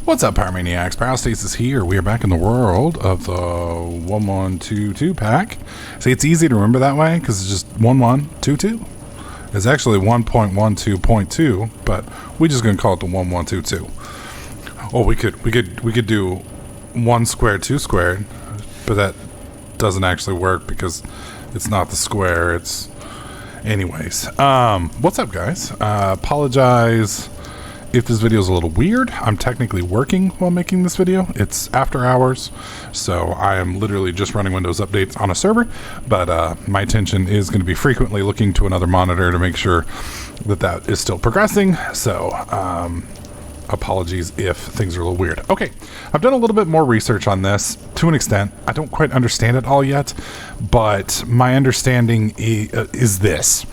What's up, Power Maniacs? Parastasis here. We are back in the world of the 1122 pack. See, it's easy to remember that way because it's just 1122. It's actually 1.12.2, but we're just gonna call it the 1122. Oh, we could do 1 squared 2 squared, but that doesn't actually work because it's not the square. It's anyways. What's up, guys? Apologize if this video is a little weird. I'm technically working while making this video. It's after hours, so I am literally just running Windows updates on a server, but my attention is going to be frequently looking to another monitor to make sure that that is still progressing. So apologies if things are a little weird. Okay, I've done a little bit more research on this to an extent. I don't quite understand it all yet, but my understanding is this.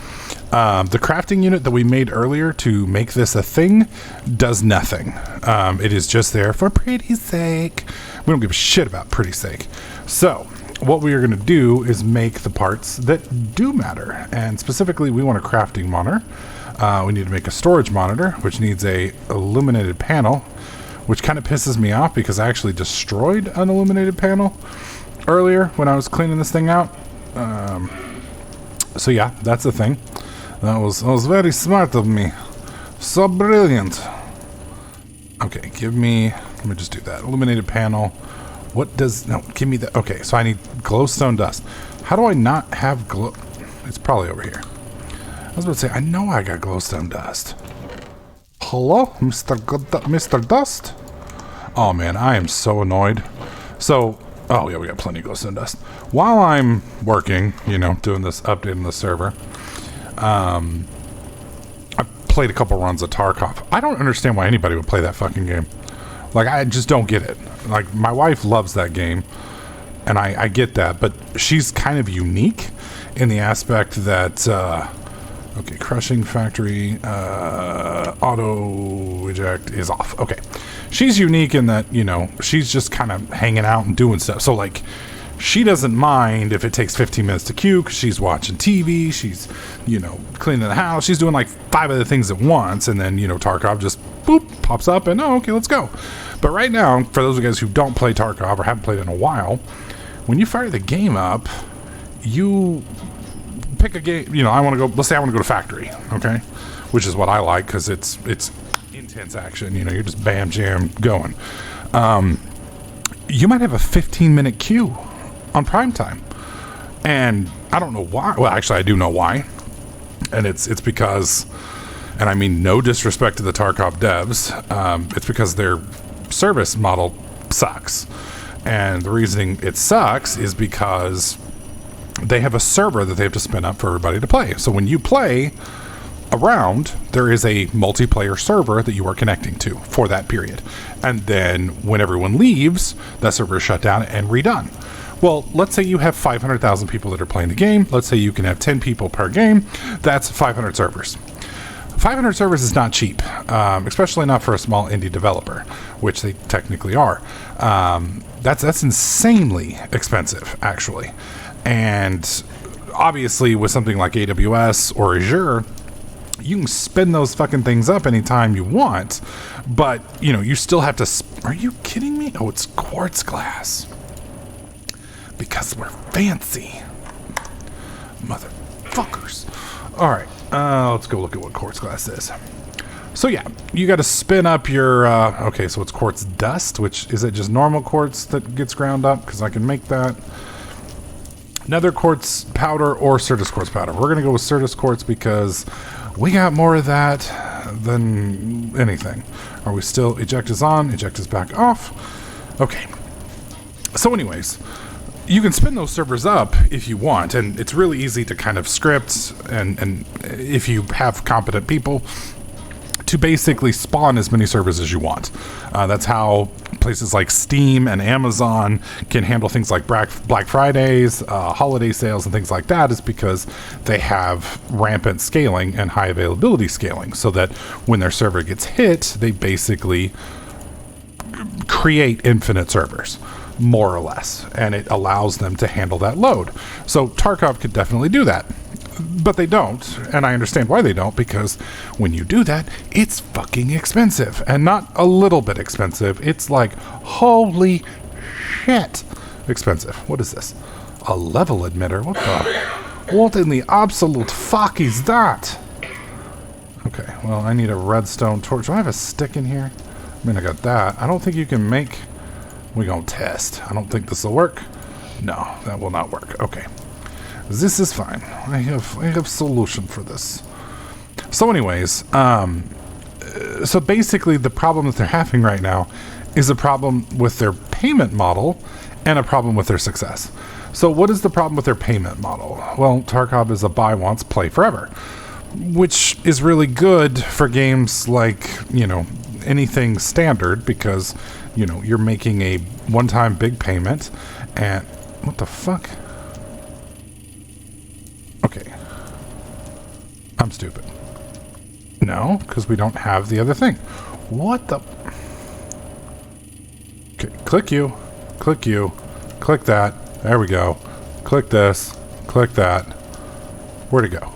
The crafting unit that we made earlier to make this a thing does nothing. It is just there for pretty sake. We don't give a shit about pretty sake. So what we are going to do is make the parts that do matter. And specifically, we want a crafting monitor. We need to make a storage monitor, which needs a illuminated panel, which kind of pisses me off because I actually destroyed an illuminated panel earlier when I was cleaning this thing out. So yeah, that's the thing. That was very smart of me. So brilliant. Okay, let me just do that. Illuminated panel. Give me that. Okay, so I need glowstone dust. How do I not have glow? It's probably over here. I was about to say, I know I got glowstone dust. Hello, Mr. Dust? Oh man, I am so annoyed. So, oh yeah, we got plenty of glowstone dust. While I'm working, doing this update on the server, I played a couple runs of Tarkov. I don't understand why anybody would play that fucking game. Like, I just don't get it. Like, my wife loves that game, and I get that, but she's kind of unique in the aspect that, okay, crushing factory, auto eject is off. Okay. She's unique in that, she's just kind of hanging out and doing stuff. So, like, she doesn't mind if it takes 15 minutes to queue because she's watching TV, she's, cleaning the house, she's doing like 5 other things at once, and then, Tarkov just, boop, pops up, and okay, let's go. But right now, for those of you guys who don't play Tarkov or haven't played it in a while, when you fire the game up, you pick a game, let's say I want to go to factory, okay? Which is what I like because it's intense action, you're just bam, jam, going. You might have a 15-minute queue on prime time, and I don't know why. Well, actually I do know why, and it's because, and I mean no disrespect to the Tarkov devs, it's because their service model sucks. And the reasoning it sucks is because they have a server that they have to spin up for everybody to play. So when you play around, there is a multiplayer server that you are connecting to for that period. And then when everyone leaves, that server is shut down and redone. Well, let's say you have 500,000 people that are playing the game. Let's say you can have 10 people per game. That's 500 servers. 500 servers is not cheap, especially not for a small indie developer, which they technically are. That's insanely expensive, actually. And obviously with something like AWS or Azure, you can spin those fucking things up anytime you want, but you still have to. Are you kidding me? Oh, it's quartz glass because we're fancy, motherfuckers. All right, let's go look at what quartz glass is. So yeah, you got to spin up your. Okay, so it's quartz dust, which is it just normal quartz that gets ground up? Because I can make that. Nether quartz powder or Certus quartz powder. We're gonna go with Certus quartz because we got more of that than anything. Are we still? Eject is on. Eject is back off. Okay. So anyways, you can spin those servers up if you want, and it's really easy to kind of script and if you have competent people to basically spawn as many servers as you want. That's how places like Steam and Amazon can handle things like Black Fridays, holiday sales, and things like that, is because they have rampant scaling and high availability scaling, so that when their server gets hit, they basically create infinite servers, more or less, and it allows them to handle that load. So Tarkov could definitely do that. But they don't, and I understand why they don't, because when you do that, it's fucking expensive, and not a little bit expensive. It's like, holy shit expensive. What is this? A level emitter? What in the absolute fuck is that? Okay, well, I need a redstone torch. Do I have a stick in here? I mean, I got that. I don't think you can make... We're gonna test. I don't think this will work. No, that will not work. Okay. This is fine. I have solution for this. So anyways, so basically the problem that they're having right now is a problem with their payment model and a problem with their success. So what is the problem with their payment model? Well, Tarkov is a buy once, play forever, which is really good for games like, you know, anything standard, because, you know, you're making a one-time big payment and... What the fuck? Okay. I'm stupid. No, because we don't have the other thing. What the... Okay, click you. Click you. Click that. There we go. Click this. Click that. Where'd it go?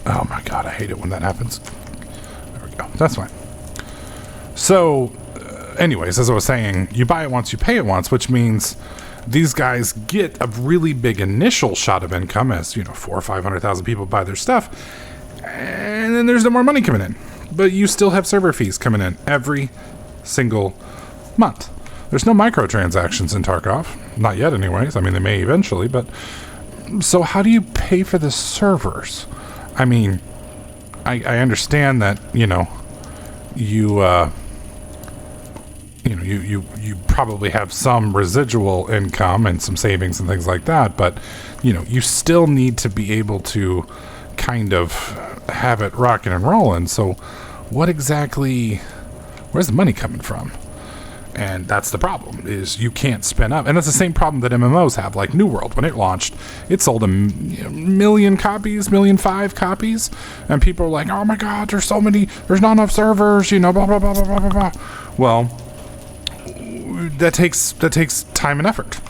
Oh my god, I hate it when that happens. There we go. That's fine. So, anyways, as I was saying, you buy it once, you pay it once, which means these guys get a really big initial shot of income as, you know, 400,000 or 500,000 people buy their stuff, and then there's no more money coming in. But you still have server fees coming in every single month. There's no microtransactions in Tarkov. Not yet, anyways. I mean, they may eventually, but... So how do you pay for the servers? I mean, I understand that, you know, you probably have some residual income and some savings and things like that, but, you know, you still need to be able to kind of have it rocking and rolling. So what exactly, where's the money coming from? And that's the problem, is you can't spin up. And that's the same problem that MMOs have, like New World. When it launched, it sold a million copies, 1,000,005 copies. And people are like, oh my god, there's so many, there's not enough servers, you know, blah, blah, blah, blah, blah, blah, blah. Well, that takes time and effort.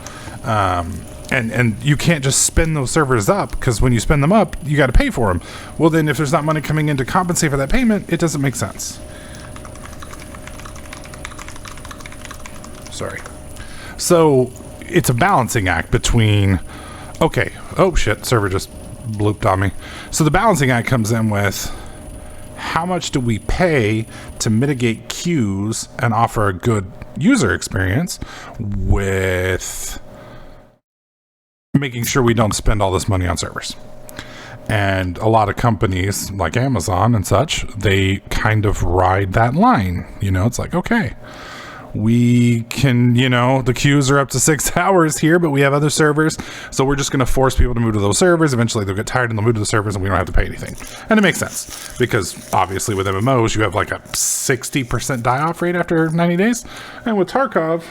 And you can't just spin those servers up, because when you spin them up, you got to pay for them. Well, then if there's not money coming in to compensate for that payment, it doesn't make sense. Sorry. So it's a balancing act between, okay, oh shit, server just blooped on me. So the balancing act comes in with, how much do we pay to mitigate queues and offer a good user experience with making sure we don't spend all this money on servers? And a lot of companies like Amazon and such, they kind of ride that line. You know, it's like, okay, we can, you know, the queues are up to 6 hours here, but we have other servers, so we're just going to force people to move to those servers. Eventually they'll get tired and they'll move to the servers and we don't have to pay anything. And it makes sense, because obviously with MMOs you have like a 60% die-off rate after 90 days. And with Tarkov,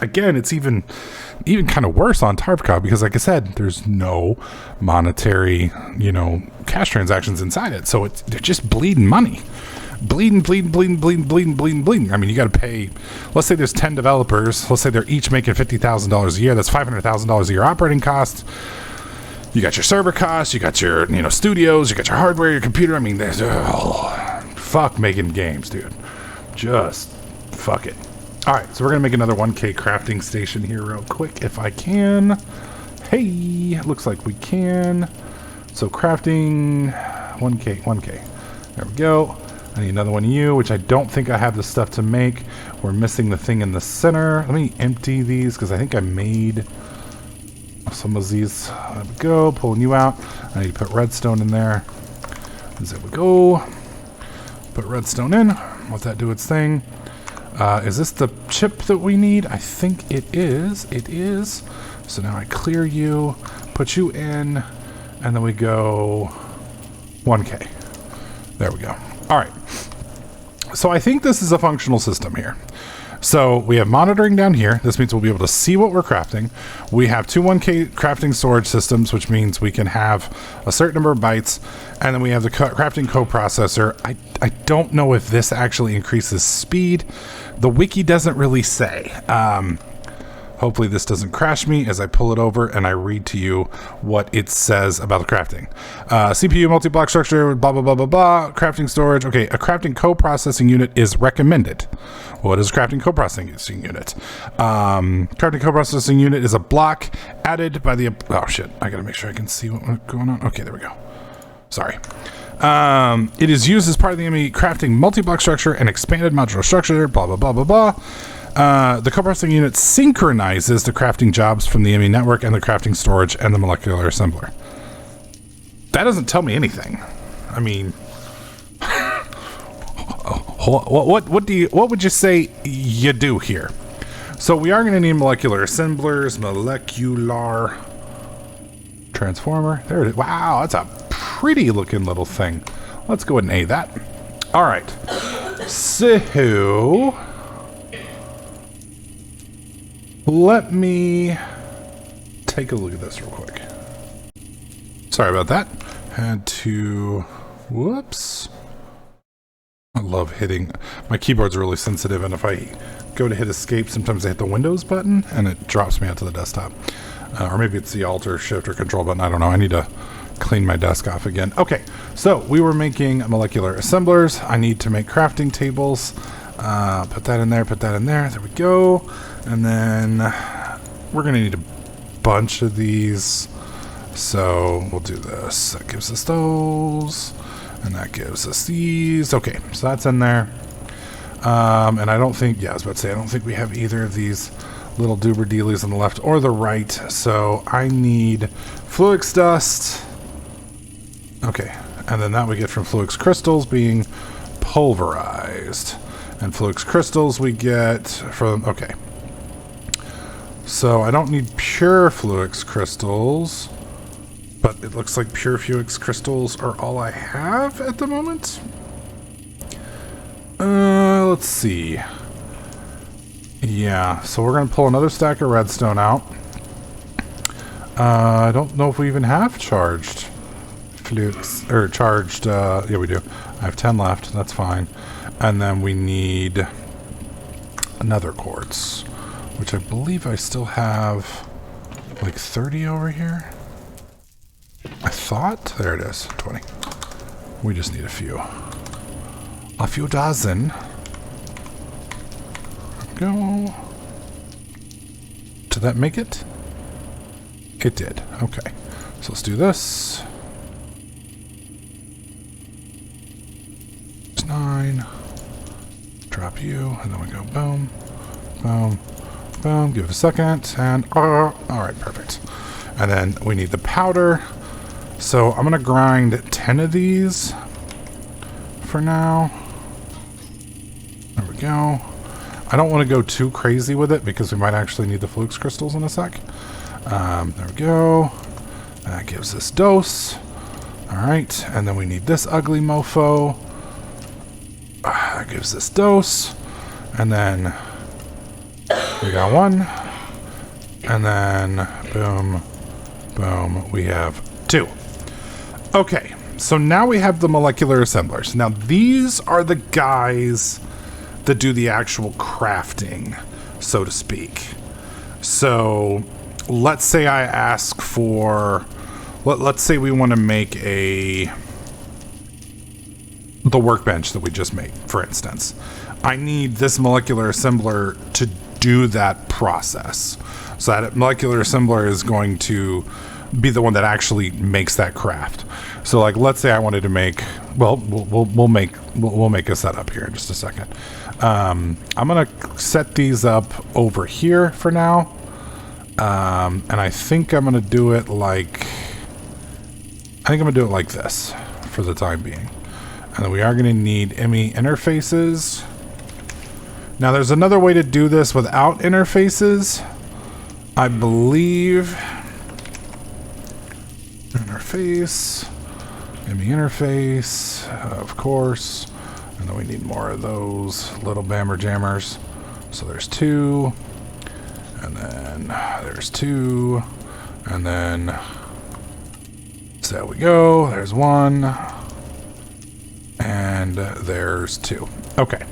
again, it's even kind of worse on Tarkov, because like I said, there's no monetary, you know, cash transactions inside it. So they're just bleeding money. Bleeding. I mean, you got to pay, let's say there's 10 developers, let's say they're each making $50,000 a year, that's $500,000 a year operating costs. You got your server costs, you got your, you know, studios, you got your hardware, your computer. I mean, there's, fuck making games, dude. Just fuck it. All right, so we're going to make another 1K crafting station here real quick, if I can. Hey, looks like we can. So crafting, 1K. There we go. I need another one of you, which I don't think I have the stuff to make. We're missing the thing in the center. Let me empty these, because I think I made some of these. There we go, pulling you out. I need to put redstone in there. There we go. Put redstone in. Let that do its thing. Is this the chip that we need? I think it is. It is. So now I clear you, put you in, and then we go 1K. There we go. All right. So I think this is a functional system here. So we have monitoring down here. This means we'll be able to see what we're crafting. We have two 1K crafting storage systems, which means we can have a certain number of bytes. And then we have the crafting coprocessor. I don't know if this actually increases speed. The wiki doesn't really say. Hopefully this doesn't crash me as I pull it over and I read to you what it says about the crafting. CPU multi-block structure, blah, blah, blah, blah, blah. Crafting storage. Okay, a crafting co-processing unit is recommended. What is a crafting co-processing unit? Crafting co-processing unit is a block added by the... Oh, shit. I got to make sure I can see what's going on. Okay, there we go. Sorry. It is used as part of the enemy crafting multi-block structure and expanded modular structure, blah, blah, blah, blah, blah. The co-processing unit synchronizes the crafting jobs from the enemy network and the crafting storage and the molecular assembler. That doesn't tell me anything. I mean, what would you say you do here? So we are going to need molecular assemblers, molecular transformer. There it is. Wow, that's a pretty looking little thing. Let's go ahead and A that. All right. So let me take a look at this real quick. Sorry about that. Had to, whoops. I love hitting, my keyboard's really sensitive, and if I go to hit escape, sometimes I hit the Windows button and it drops me out to the desktop. Or maybe it's the Alt or Shift or Control button. I don't know. I need to clean my desk off again. Okay, so we were making molecular assemblers. I need to make crafting tables. Put that in there, put that in there. There we go. And then we're going to need a bunch of these. So we'll do this. That gives us those. And that gives us these. Okay, so that's in there. And I don't think, yeah, I was about to say, I don't think we have either of these little doober dealies on the left or the right. So I need Fluix dust. Okay, and then that we get from Fluix crystals being pulverized. And Fluix crystals we get from, okay. So I don't need pure Fluix crystals, but it looks like pure Fluix crystals are all I have at the moment. Let's see. Yeah, so we're going to pull another stack of redstone out. I don't know if we even have charged Fluix, or charged, yeah we do. I have 10 left, that's fine. And then we need another quartz, which I believe I still have like 30 over here. I thought, there it is, 20. We just need a few dozen. Go. Did that make it? It did. Okay. So let's do this. It's 9. Drop you, and then we go boom, boom, boom. Give it a second, and all right, perfect. And then we need the powder. So I'm gonna grind 10 of these for now. There we go. I don't want to go too crazy with it because we might actually need the Fluix crystals in a sec. There we go. That gives us dose. Alright, and then we need this ugly mofo. That gives us dose. And then we got one. And then boom, boom, we have 2. Okay, so now we have the molecular assemblers. Now these are the guys that do the actual crafting, so to speak. So let's say I ask for, let's say we want to make the workbench that we just made, for instance. I need this molecular assembler to do that process. So that molecular assembler is going to be the one that actually makes that craft. So like, let's say I wanted to make, well, we'll make a setup here in just a second. I'm gonna set these up over here for now. And I think I'm gonna do it like, this for the time being. And then we are gonna need ME interfaces. Now there's another way to do this without interfaces. I believe interface, ME interface, of course. And then we need more of those little bammer jammers. So there's 2, and then there's 2, and then so there we go. There's 1, and there's 2. Okay.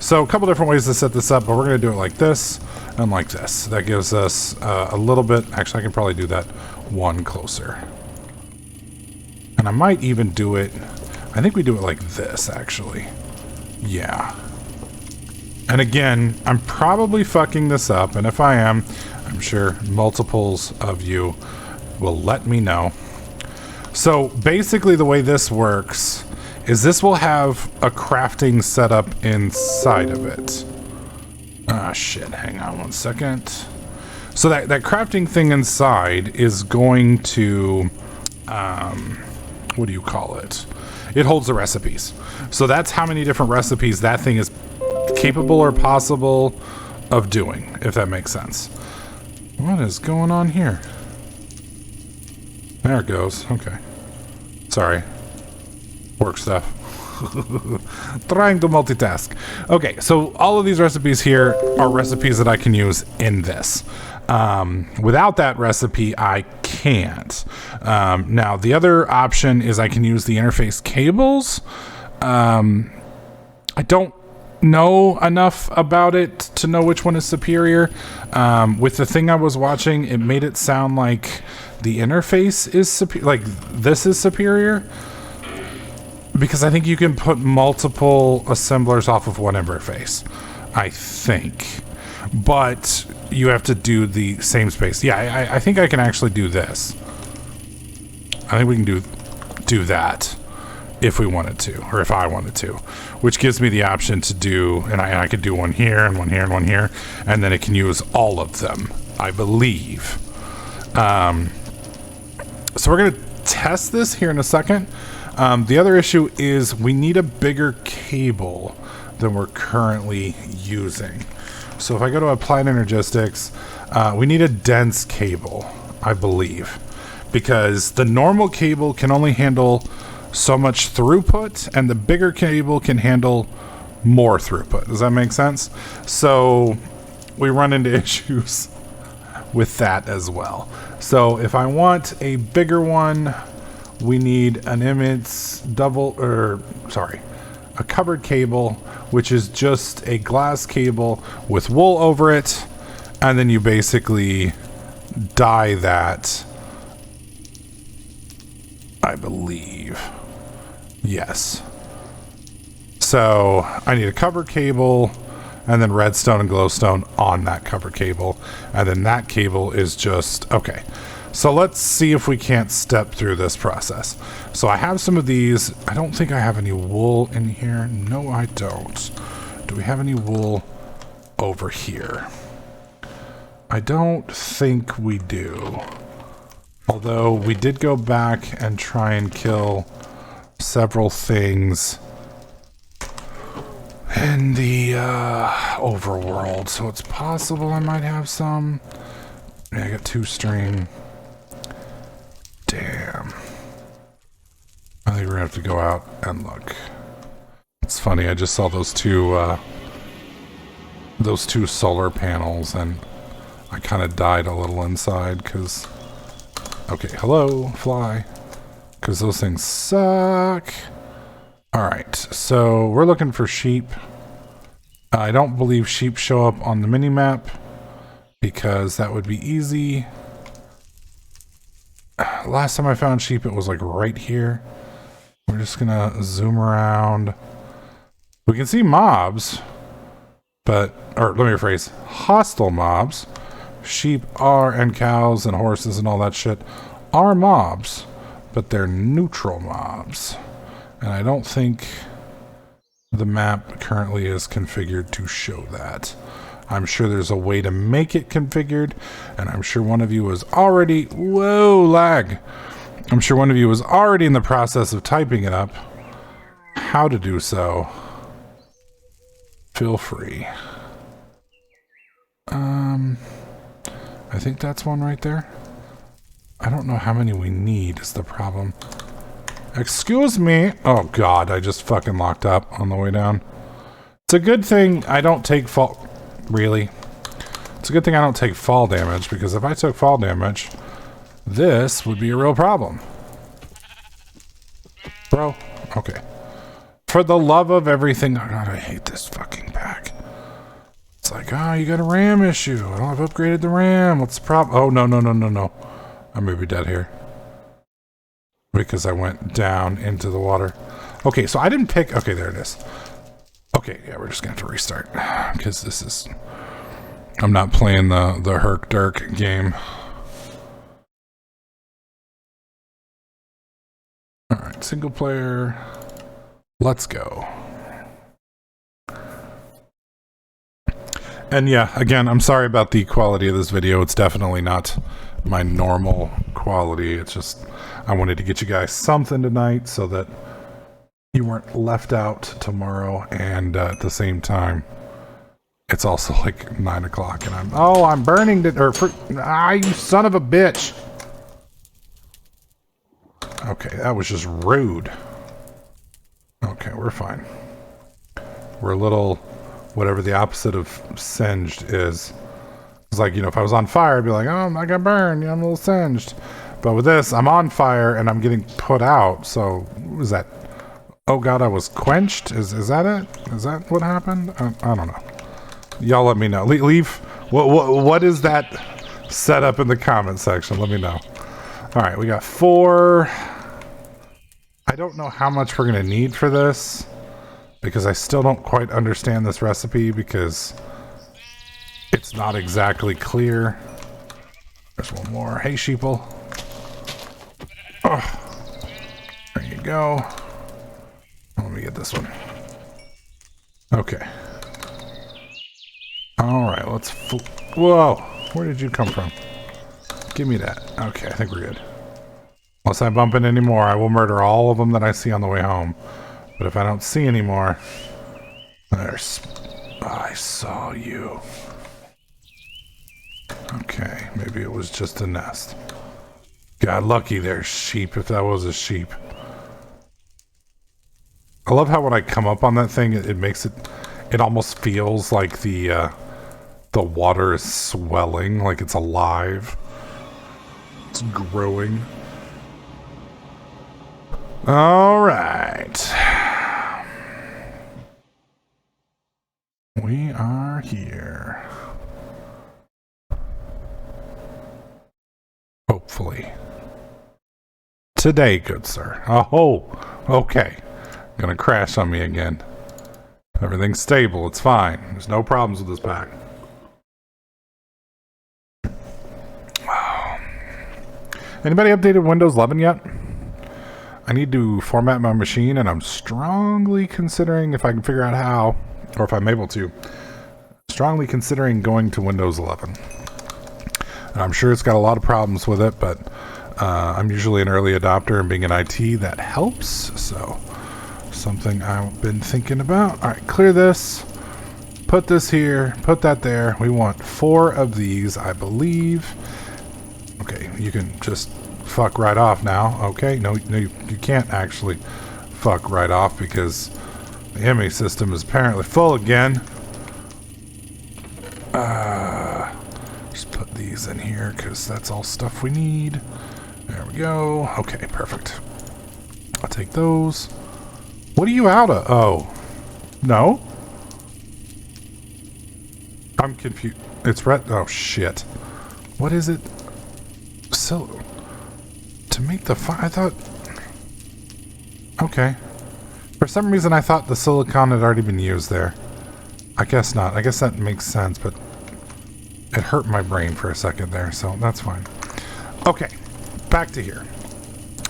So a couple different ways to set this up, but we're going to do it like this. unlike this. That gives us a little bit. Actually, I can probably do that one closer. And I might even do it. I think we do it like this, actually. Yeah. And again, I'm probably fucking this up. And if I am, I'm sure multiples of you will let me know. So basically the way this works is this will have a crafting setup inside of it. Ah, shit. Hang on one second. So that crafting thing inside is going to, what do you call it? It holds the recipes. So that's how many different recipes that thing is capable or possible of doing, if that makes sense. What is going on here? There it goes. Okay. Sorry. Work stuff. Trying to multitask. Okay, so all of these recipes here are recipes that I can use in this. Without that recipe, I can't. Now, the other option is I can use the interface cables. I don't know enough about it to know which one is superior. With the thing I was watching, it made it sound like the interface is superior, like this is superior, because I think you can put multiple assemblers off of one interface, I think, but you have to do the same space. Yeah, I think I can actually do this. I think we can do that if we wanted to, or if I wanted to, which gives me the option to do, and I could do one here and one here and one here, and then it can use all of them, I believe. So we're going to test this here in a second. The other issue is we need a bigger cable than we're currently using. So if I go to Applied Energistics, we need a dense cable, I believe, because the normal cable can only handle so much throughput, and the bigger cable can handle more throughput. Does that make sense? So we run into issues with that as well. So if I want a bigger one, we need an immense a covered cable, which is just a glass cable with wool over it, and then you basically dye that, I believe. Yes. So I need a covered cable, and then redstone and glowstone on that cover cable, and then that cable is just okay. So let's see if we can't step through this process. So I have some of these. I don't think I have any wool in here. No, I don't. Do we have any wool over here? I don't think we do. Although we did go back and try and kill several things in the overworld, so it's possible I might have some. Yeah, I got 2 string. Damn. I think we're gonna have to go out and look. It's funny, I just saw those two solar panels, and I kind of died a little inside because, okay, hello, fly, because those things suck. Alright, so we're looking for sheep. I don't believe sheep show up on the mini-map because that would be easy. Last time I found sheep, it was like right here. We're just gonna zoom around. We can see mobs, but, or let me rephrase, hostile mobs. Sheep are, and cows and horses and all that shit are mobs, but they're neutral mobs. And I don't think the map currently is configured to show that. I'm sure there's a way to make it configured, and I'm sure one of you is already, whoa, lag. I'm sure one of you is already in the process of typing it up. How to do so, feel free. I think that's one right there. I don't know how many we need is the problem. Excuse me. Oh god, I just fucking locked up on the way down. It's a good thing I don't take fall. Really? It's a good thing I don't take fall damage, because if I took fall damage, this would be a real problem. Bro, okay. For the love of everything. Oh god, I hate this fucking pack. It's like, oh, you got a RAM issue. I don't have upgraded the RAM. What's the problem? Oh, no. I may be dead here. Because I went down into the water. Okay, so I didn't pick... Okay, there it is. Okay, yeah, we're just going to have to restart. Because this is... I'm not playing the Herc Dirk game. Alright, single player. Let's go. And yeah, again, I'm sorry about the quality of this video. It's definitely not my normal quality. It's just, I wanted to get you guys something tonight so that you weren't left out tomorrow. And at the same time, it's also like 9 o'clock and I'm burning it, you son of a bitch. Okay, that was just rude. Okay, we're fine. We're a little... whatever the opposite of singed is. It's like, you know, if I was on fire, I'd be like, oh, I got burned, you know, I'm a little singed. But with this, I'm on fire and I'm getting put out. So, what was that? Oh god, I was quenched? Is that it? Is that what happened? I don't know. Y'all let me know. Leave. What is that setup in the comment section? Let me know. Alright, we got 4. I don't know how much we're going to need for this. Because I still don't quite understand this recipe because it's not exactly clear. There's one more. Hey, sheeple. Oh, there you go. Let me get this one. Okay. Alright, let's... Whoa! Where did you come from? Give me that. Okay, I think we're good. Unless I bump into any more, I will murder all of them that I see on the way home. But if I don't see any more, I saw you. Okay, maybe it was just a nest. God, lucky there's sheep, if that was a sheep. I love how when I come up on that thing, it makes it almost feels like the water is swelling, like it's alive. It's growing. All right. We are here. Hopefully. Today, good sir. Oh, okay. Gonna crash on me again. Everything's stable. It's fine. There's no problems with this pack. Anybody updated Windows 11 yet? I need to format my machine, and I'm strongly considering, if I can figure out how, or if I'm able to, strongly considering going to Windows 11. And I'm sure it's got a lot of problems with it, but I'm usually an early adopter, and being in IT, that helps. So, something I've been thinking about. All right, clear this. Put this here. Put that there. We want 4 of these, I believe. Okay, you can just fuck right off now. Okay, no, you can't actually fuck right off because the ME system is apparently full again. Just put these in here because that's all stuff we need. There we go. Okay, perfect. I'll take those. What are you out of? Oh, no. I'm confused. It's red. Oh shit. What is it? So, to make the I thought... Okay. For some reason I thought the silicon had already been used there. I guess not. I guess that makes sense, but it hurt my brain for a second there, so that's fine. Okay, back to here.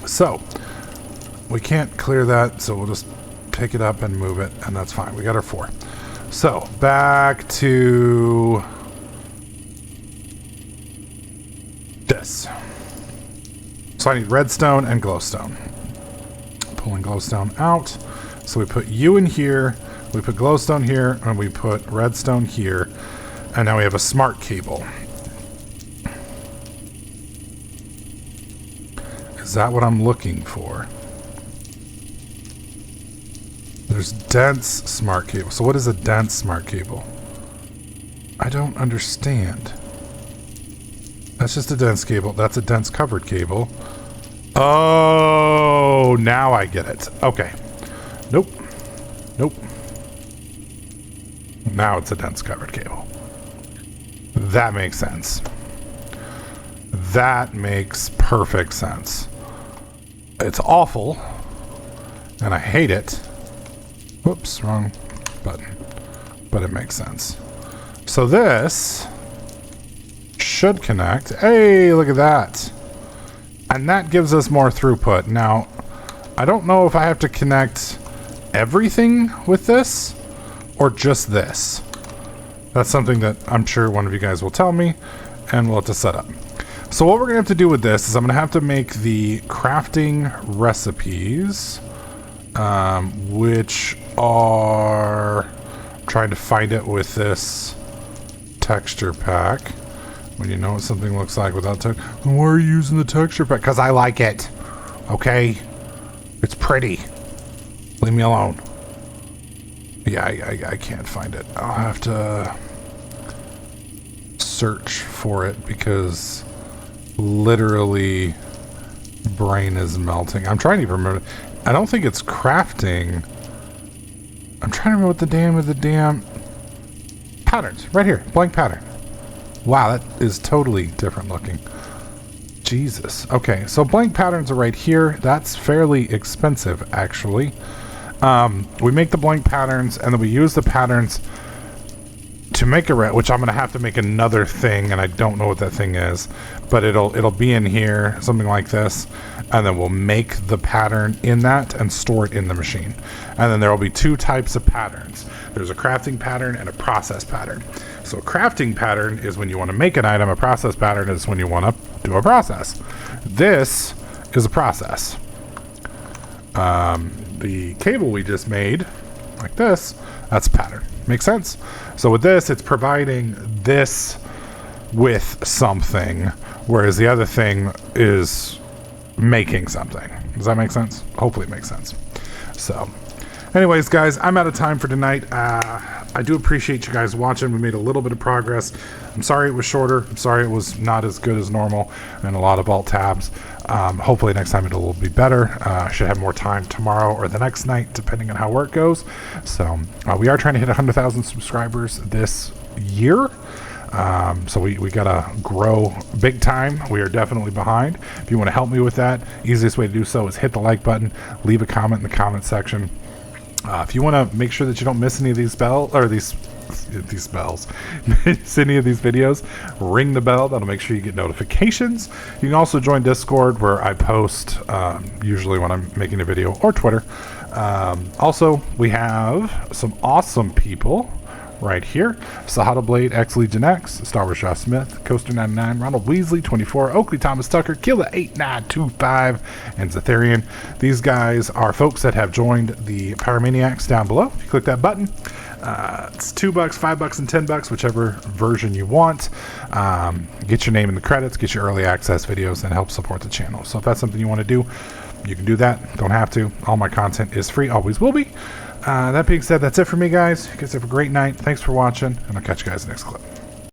So, we can't clear that, so we'll just pick it up and move it, and that's fine. We got our 4. So, back to... this. So I need redstone and glowstone. Pulling glowstone out. So we put you in here, we put glowstone here, and we put redstone here. And now we have a smart cable. Is that what I'm looking for? There's dense smart cable. So what is a dense smart cable? I don't understand. That's just a dense cable. That's a dense covered cable. Oh, now I get it. Okay. Nope. Nope. Now it's a dense covered cable. That makes sense. That makes perfect sense. It's awful, and I hate it. Whoops, wrong button. But it makes sense. So this should connect. Hey, look at that. And that gives us more throughput. Now, I don't know if I have to connect everything with this or just this. That's something that I'm sure one of you guys will tell me, and we'll have to set up. So what we're gonna have to do with this is I'm gonna have to make the crafting recipes, which are, I'm trying to find it with this texture pack. When you know what something looks like without text. Why are you using the texture pack? Because I like it. Okay? It's pretty. Leave me alone. Yeah, I can't find it. I'll have to search for it because literally brain is melting. I'm trying to even remember. I don't think it's crafting. I'm trying to remember what the damn patterns. Right here. Blank pattern. Wow, that is totally different looking. Jesus. Okay, so blank patterns are right here. That's fairly expensive, actually. We make the blank patterns, and then we use the patterns to make a which I'm going to have to make another thing, and I don't know what that thing is, but it'll be in here, something like this, and then we'll make the pattern in that and store it in the machine. And then there will be two types of patterns. There's a crafting pattern and a process pattern. So a crafting pattern is when you want to make an item. A process pattern is when you want to do a process. This is a process. The cable we just made, like this, that's a pattern. Makes sense? So with this, it's providing this with something, whereas the other thing is making something. Does that make sense? Hopefully it makes sense. So anyways, guys, I'm out of time for tonight. I do appreciate you guys watching. We made a little bit of progress. I'm sorry it was shorter. I'm sorry it was not as good as normal and a lot of alt tabs. Hopefully next time it'll be better. I should have more time tomorrow or the next night, depending on how work goes. So we are trying to hit 100,000 subscribers this year. So we gotta grow big time. We are definitely behind. If you want to help me with that, easiest way to do so is hit the like button, leave a comment in the comment section. If you want to make sure that you don't miss any of these these bells, miss any of these videos, ring the bell. That'll make sure you get notifications. You can also join Discord, where I post usually when I'm making a video, or Twitter. Also, we have some awesome people right here. Sahada Blade, X Legion X, Star Wars Josh Smith, Coaster 99, Ronald Weasley 24, Oakley Thomas Tucker, Killa 8925, and Zetharian. These guys are folks that have joined the Pyromaniacs down below. If you click that button, it's $2, $5, and $10, whichever version you want. Get your name in the credits, get your early access videos, and help support the channel. So if that's something you want to do, you can do that. Don't have to. All my content is free, always will be. That being said, that's it for me, guys. You guys have a great night. Thanks for watching, and I'll catch you guys next clip.